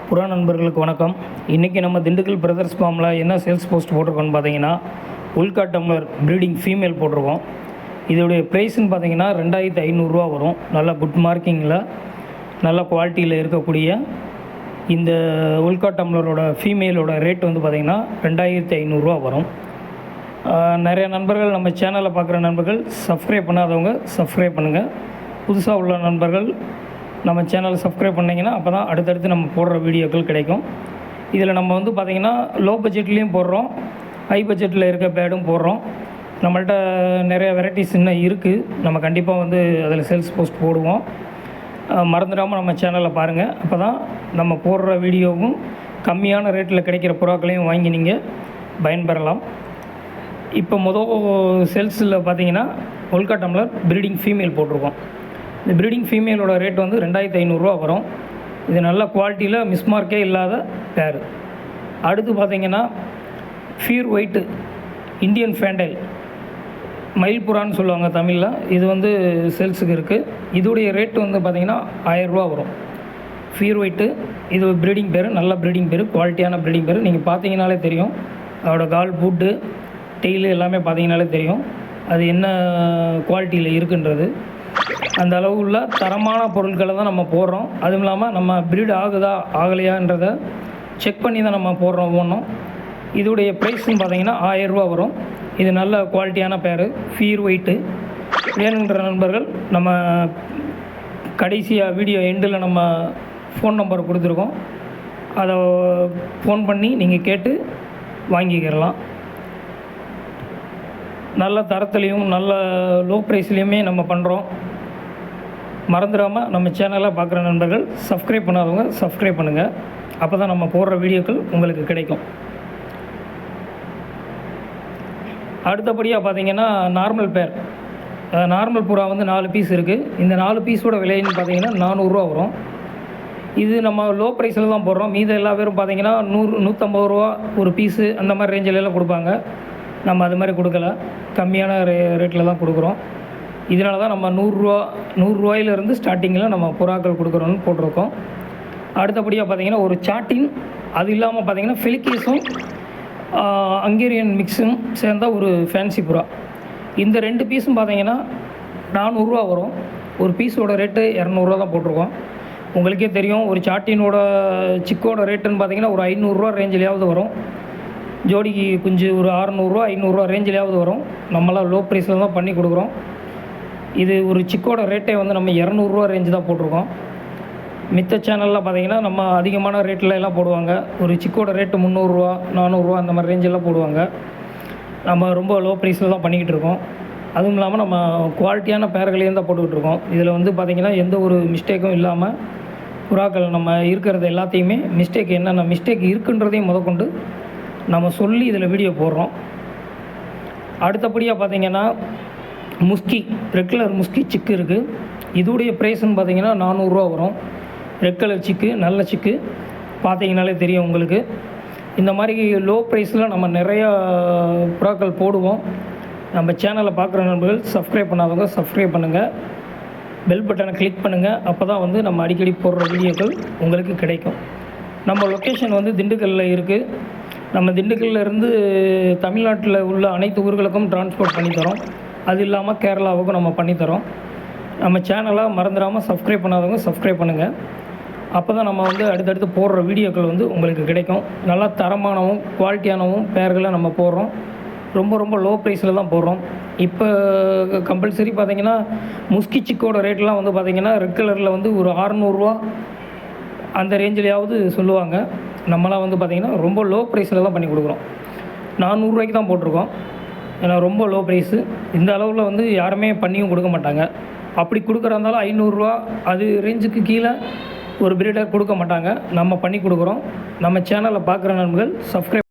புறா நண்பர்களுக்கு வணக்கம். இன்றைக்கி நம்ம திண்டுக்கல் பிரதர்ஸ் ஃபார்மில் என்ன சேல்ஸ் போஸ்ட் போட்டிருக்கோன்னு பார்த்தீங்கன்னா, உல்கா டம்ளர் ப்ரீடிங் ஃபீமேல் போட்டிருக்கோம். இதோடைய ப்ரைஸ்ன்னு பார்த்தீங்கன்னா 2500 வரும். நல்ல குட் மார்க்கிங்கில் நல்ல குவாலிட்டியில் இருக்கக்கூடிய இந்த உல்கா டம்ளரோட ஃபீமேலோட ரேட் வந்து பார்த்திங்கன்னா 2500 வரும். நிறைய நண்பர்கள் நம்ம சேனலில் பார்க்குற நண்பர்கள் சப்ஸ்கிரைப் பண்ணாதவங்க சப்ஸ்கிரைப் பண்ணுங்கள். புதுசாக உள்ள நண்பர்கள் நம்ம சேனலை சப்ஸ்கிரைப் பண்ணிங்கன்னா அப்போ தான் அடுத்தடுத்து நம்ம போடுற வீடியோக்கள் கிடைக்கும். இதில் நம்ம வந்து பார்த்திங்கன்னா லோ பட்ஜெட்லேயும் போடுறோம், ஹை பட்ஜெட்டில் இருக்க பேடும் போடுறோம். நம்மள்ட்ட நிறைய வெரைட்டிஸ் இன்னும் இருக்குது. நம்ம கண்டிப்பாக வந்து அதில் சேல்ஸ் போஸ்ட் போடுவோம். மறந்துடாமல் நம்ம சேனலில் பாருங்கள். அப்போ தான் நம்ம போடுற வீடியோவும் கம்மியான ரேட்டில் கிடைக்கிற புறாக்களையும் வாங்கி நீங்கள் பயன்பெறலாம். இப்போ சேல்ஸில் பார்த்தீங்கன்னா உல்கா டம்ளர் ப்ரீடிங் ஃபீமேல் போட்டிருக்கோம். இந்த ப்ரீடிங் ஃபீமேலோட ரேட் வந்து 2500 வரும். இது நல்ல குவாலிட்டியில் மிஸ்மார்க்கே இல்லாத பேர். அடுத்து பார்த்திங்கன்னா ஃபியூர் ஒயிட்டு இந்தியன் ஃபேண்டைல் மயில் புறான்னு சொல்லுவாங்க தமிழில். இது வந்து சேல்ஸுக்கு இருக்குது. இதோடைய ரேட் வந்து பார்த்திங்கன்னா 1000 வரும். ஃபியூர் ஒயிட்டு இது ப்ரீடிங் பேர், நல்ல ப்ரீடிங் பேர், குவாலிட்டியான ப்ரீடிங் பேர். நீங்கள் பார்த்தீங்கனாலே தெரியும், அதோட கால் பூட்டு டெய்லு எல்லாமே பார்த்தீங்கனாலே தெரியும் அது என்ன குவாலிட்டியில் இருக்குன்றது. அந்த அளவு உள்ள தரமான பொருட்களை தான் நம்ம போடுறோம். அதுவும் இல்லாமல் நம்ம ப்ரீடு ஆகுதா ஆகலையான்றதை செக் பண்ணி தான் நம்ம போடுறோம் ஒன்றும். இதோடைய ப்ரைஸ்ன்னு பார்த்தீங்கன்னா 1000 வரும். இது நல்ல குவாலிட்டியான பேர், ஃபியூர் ஒயிட்டு. வேணுன்ற நண்பர்கள் நம்ம கடைசியாக வீடியோ எண்டில் நம்ம ஃபோன் நம்பர் கொடுத்துருக்கோம். அதை ஃபோன் பண்ணி நீங்கள் கேட்டு வாங்கிக்கிறலாம். நல்ல தரத்துலேயும் நல்ல லோ ப்ரைஸ்லேயுமே நம்ம பண்ணுறோம். மறந்துடாமல் நம்ம சேனலை பார்க்குற நண்பர்கள் சப்ஸ்கிரைப் பண்ணாதவங்க சப்ஸ்கிரைப் பண்ணுங்கள். அப்போ தான் நம்ம போடுற வீடியோக்கள் உங்களுக்கு கிடைக்கும். அடுத்தபடியாக பார்த்திங்கன்னா நார்மல் பேர், நார்மல் புறா வந்து 4 பீஸ் இருக்குது. இந்த 4 பீஸோட விலைன்னு பார்த்திங்கன்னா 400 வரும். இது நம்ம லோ ப்ரைஸில் தான் போடுறோம். மீத எல்லா பேரும் பார்த்திங்கன்னா 100-150 ஒரு பீஸு அந்த மாதிரி ரேஞ்சிலெல்லாம் கொடுப்பாங்க. நம்ம அது மாதிரி கொடுக்கல, கம்மியான ரேட்டில் தான் கொடுக்குறோம். இதனால தான் நம்ம 100 ஸ்டார்டிங்கில் நம்ம புறாக்கள் கொடுக்குறோன்னு போட்டிருக்கோம். அடுத்தபடியாக பார்த்திங்கன்னா ஒரு சாட்டின், அது இல்லாமல் பார்த்திங்கன்னா ஃபெலிகேஸும் ஹங்கேரியன் மிக்ஸும் சேர்ந்த ஒரு ஃபேன்சி புறா. இந்த 2 பீஸும் பார்த்திங்கன்னா 400 வரும். ஒரு பீஸோட ரேட்டு 200 தான் போட்டிருக்கோம். உங்களுக்கே தெரியும், ஒரு சாட்டினோட சிக்கோட ரேட்டுன்னு பார்த்திங்கன்னா ஒரு 500 ரேஞ்சிலேயாவது வரும். ஜோடிக்கு குஞ்சு ஒரு 600-500 ரேஞ்சிலேயாவது வரும். நம்மளாம் லோ ப்ரைஸில் தான் பண்ணி கொடுக்குறோம். இது ஒரு சிக்கோட ரேட்டே வந்து நம்ம 200 ரேஞ்சு தான் போட்டிருக்கோம். மித்த சேனலில் பார்த்திங்கன்னா நம்ம அதிகமான ரேட்டில் எல்லாம் போடுவாங்க. ஒரு சிக்கோட ரேட்டு 300-400 அந்த மாதிரி ரேஞ்செல்லாம் போடுவாங்க. நம்ம ரொம்ப லோ ப்ரைஸில் தான் பண்ணிக்கிட்டு இருக்கோம். அதுவும் இல்லாமல் நம்ம குவாலிட்டியான பேர்களையும் தான் போட்டுக்கிட்டு இருக்கோம். இதில் வந்து பார்த்திங்கன்னா எந்த ஒரு மிஸ்டேக்கும் இல்லாமல் புறாக்கள் நம்ம இருக்கிறது எல்லாத்தையுமே என்னென்ன மிஸ்டேக் இருக்குன்றதையும் முதற்கொண்டு நம்ம சொல்லி இதில் வீடியோ போடுறோம். அடுத்தபடியாக பார்த்திங்கன்னா முஸ்கி, ரெட் கலர் முஸ்கி சிக்கு இருக்குது. இதோடைய ப்ரைஸ்ன்னு பார்த்திங்கன்னா 400 வரும். ரெட் கலர் சிக்கு, நல்ல சிக்கு, பார்த்தீங்கனாலே தெரியும் உங்களுக்கு. இந்த மாதிரி லோ ப்ரைஸில் நம்ம நிறையா புறாக்கள் போடுவோம். நம்ம சேனலை பார்க்குற நண்பர்கள் சப்ஸ்கிரைப் பண்ணாதவங்க சப்ஸ்கிரைப் பண்ணுங்கள். பெல் பட்டனை கிளிக் பண்ணுங்கள். அப்போ தான் வந்து நம்ம அடிக்கடி போடுற வீடியோக்கள் உங்களுக்கு கிடைக்கும். நம்ம லொக்கேஷன் வந்து திண்டுக்கல்லில் இருக்குது. நம்ம திண்டுக்கல்லிருந்து தமிழ்நாட்டில் உள்ள அனைத்து ஊர்களுக்கும் டிரான்ஸ்போர்ட் பண்ணித்தரோம். அது இல்லாமல் கேரளாவுக்கும் நம்ம பண்ணித்தரோம். நம்ம சேனலை மறந்துடாமல் சப்ஸ்கிரைப் பண்ணாதவங்க சப்ஸ்கிரைப் பண்ணுங்கள். அப்போ தான் நம்ம வந்து அடுத்தடுத்து போடுற வீடியோக்கள் வந்து உங்களுக்கு கிடைக்கும். நல்லா தரமானவும் குவாலிட்டியானவும் பேர்களை நம்ம போடுறோம். ரொம்ப லோ ப்ரைஸில் தான் போடுறோம். இப்போ கம்பல்சரி பார்த்திங்கன்னா முஸ்கி சிக்கோட ரேட்லாம் வந்து பார்த்திங்கன்னா ரெட் கலரில் வந்து ஒரு 600 அந்த ரேஞ்சிலையாவது சொல்லுவாங்க. நம்மளாம் வந்து பார்த்திங்கன்னா ரொம்ப லோ ப்ரைஸில் தான் பண்ணி கொடுக்குறோம். 400 தான் போட்டிருக்கோம். ஏன்னா ரொம்ப லோ ப்ரைஸு. இந்த அளவில் வந்து யாருமே பண்ணியும் கொடுக்க மாட்டாங்க. அப்படி கொடுக்குறதாலும் 500 அது ரேஞ்சுக்கு கீழே ஒரு பிரீடர் கொடுக்க மாட்டாங்க. நம்ம பண்ணி கொடுக்குறோம். நம்ம சேனலை பார்க்குற நண்பர்கள் சப்ஸ்கிரைப்